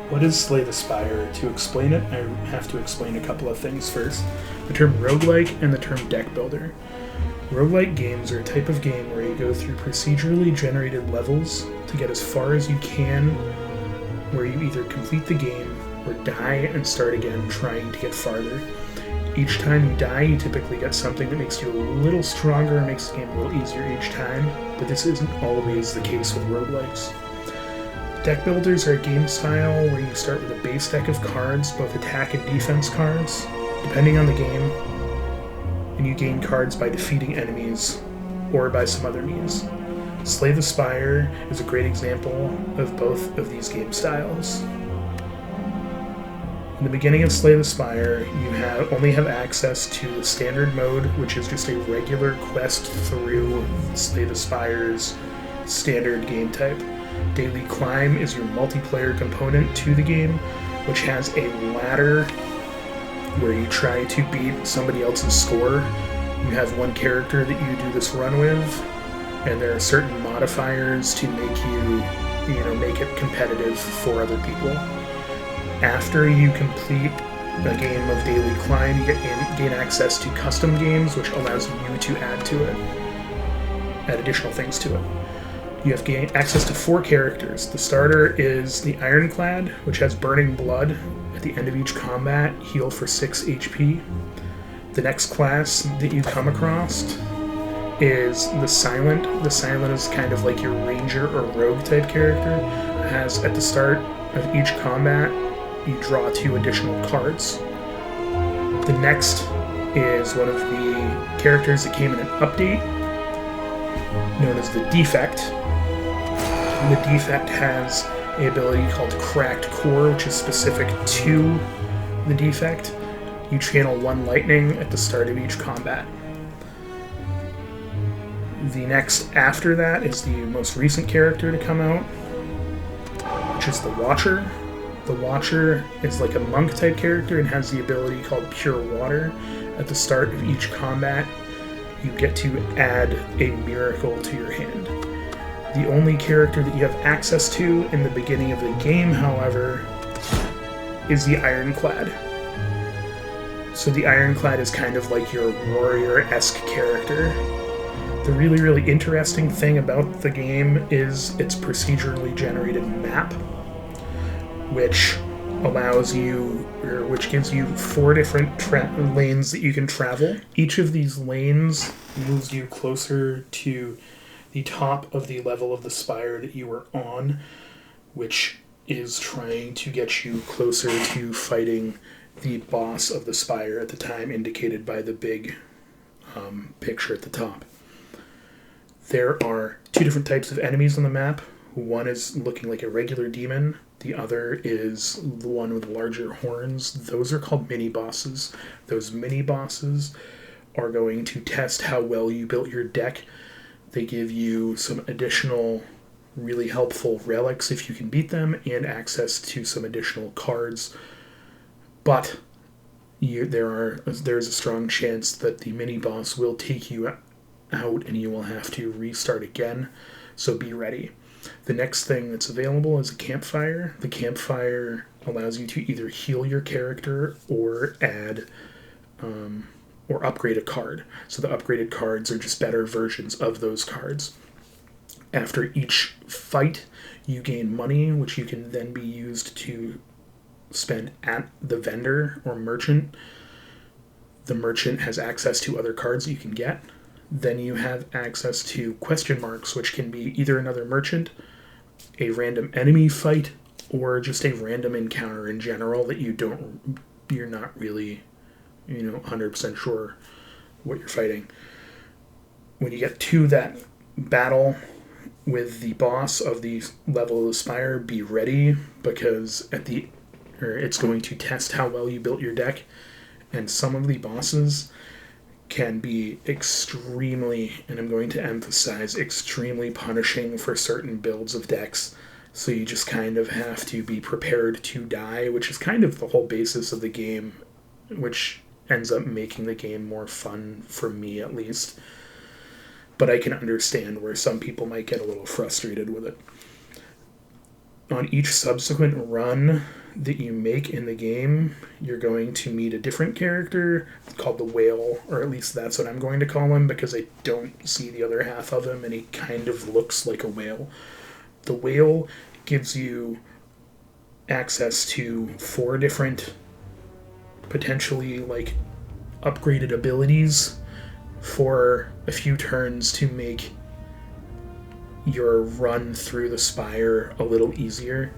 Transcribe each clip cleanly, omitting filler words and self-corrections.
What is Slay the Spire? To explain it, I have to explain a couple of things first. The term roguelike and the term deck builder. Roguelike games are a type of game where you go through procedurally generated levels to get as far as you can, where you either complete the game or die and start again trying to get farther. Each time you die, you typically get something that makes you a little stronger and makes the game a little easier each time, but this isn't always the case with roguelikes. Deck builders are a game style where you start with a base deck of cards, both attack and defense cards, depending on the game, and you gain cards by defeating enemies or by some other means. Slay the Spire is a great example of both of these game styles. In the beginning of Slay the Spire, you only have access to the standard mode, which is just a regular quest through Slay the Spire's standard game type. Daily Climb is your multiplayer component to the game, which has a ladder where you try to beat somebody else's score. You have one character that you do this run with, and there are certain modifiers to make it competitive for other people. After you complete a game of Daily Climb, you gain access to custom games, which allows you to add additional things to it. You have gained access to 4 characters. The starter is the Ironclad, which has Burning Blood. At the end of each combat, heal for 6 HP. The next class that you come across is the Silent. The Silent is kind of like your ranger or rogue type character. It has, at the start of each combat, you draw 2 additional cards. The next is one of the characters that came in an update, known as the Defect. The Defect has an ability called Cracked Core, which is specific to the Defect. You channel 1 lightning at the start of each combat. The next after that is the most recent character to come out, which is the Watcher. The Watcher is like a monk type character and has the ability called Pure Water. At the start of each combat, you get to add a miracle to your hand. The only character that you have access to in the beginning of the game, however, is the Ironclad. So the Ironclad is kind of like your warrior-esque character. The really, really interesting thing about the game is its procedurally generated map, which gives you 4 different lanes that you can travel. Each of these lanes moves you closer to the top of the level of the spire that you were on, which is trying to get you closer to fighting the boss of the spire at the time, indicated by the big picture at the top. There are 2 different types of enemies on the map. One is looking like a regular demon. The other is the one with larger horns. Those are called mini-bosses. Those mini-bosses are going to test how well you built your deck. They give you some additional really helpful relics if you can beat them, and access to some additional cards. But there's a strong chance that the mini-boss will take you out and you will have to restart again, so be ready. The next thing that's available is a campfire. The campfire allows you to either heal your character or add or upgrade a card. So the upgraded cards are just better versions of those cards. After each fight, you gain money, which you can then be used to spend at the vendor or merchant. The merchant has access to other cards you can get. Then you have access to question marks, which can be either another merchant, a random enemy fight, or just a random encounter in general that you're not really 100% sure what you're fighting. When you get to that battle with the boss of the level of the Spire, be ready, because it's going to test how well you built your deck, and some of the bosses can be extremely, and I'm going to emphasize, extremely punishing for certain builds of decks. So you just kind of have to be prepared to die, which is kind of the whole basis of the game, which ends up making the game more fun, for me at least. But I can understand where some people might get a little frustrated with it. on each subsequent run that you make in the game, you're going to meet a different character called the Whale, or at least that's what I'm going to call him because I don't see the other half of him and he kind of looks like a whale. The Whale gives you access to 4 different potentially like upgraded abilities for a few turns to make your run through the Spire a little easier.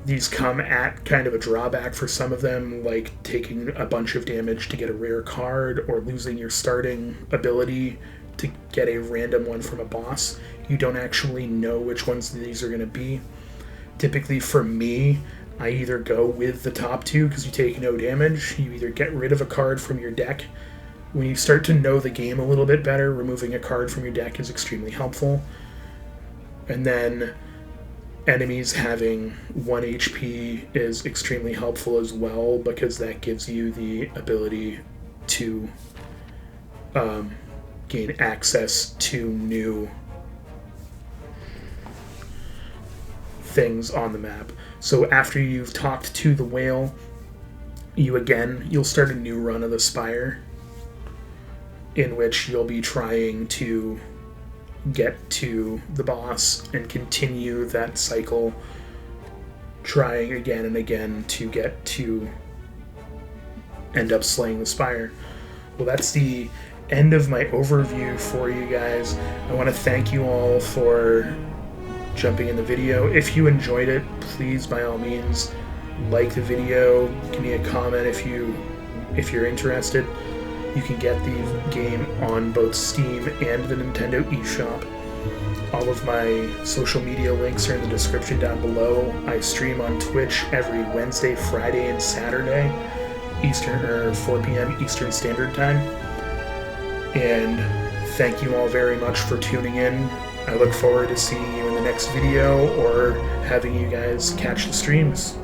These come at kind of a drawback for some of them, like taking a bunch of damage to get a rare card or losing your starting ability to get a random one from a boss. You don't actually know which ones these are going to be. Typically for me, I either go with the top 2 because you take no damage. You either get rid of a card from your deck. When you start to know the game a little bit better, removing a card from your deck is extremely helpful. And then enemies having 1 HP is extremely helpful as well because that gives you the ability to gain access to new things on the map. So after you've talked to the Whale, you'll start a new run of the Spire in which you'll be trying to get to the boss and continue that cycle, trying again and again to get to end up slaying the Spire. Well, that's the end of my overview for you guys. I want to thank you all for jumping in the video. If you enjoyed it, please by all means like the video, give me a comment if you're interested. You can get the game on both Steam and the Nintendo eShop. All of my social media links are in the description down below. I stream on Twitch every Wednesday, Friday, and Saturday, 4 p.m. Eastern Standard Time. And thank you all very much for tuning in. I look forward to seeing you in the next video or having you guys catch the streams.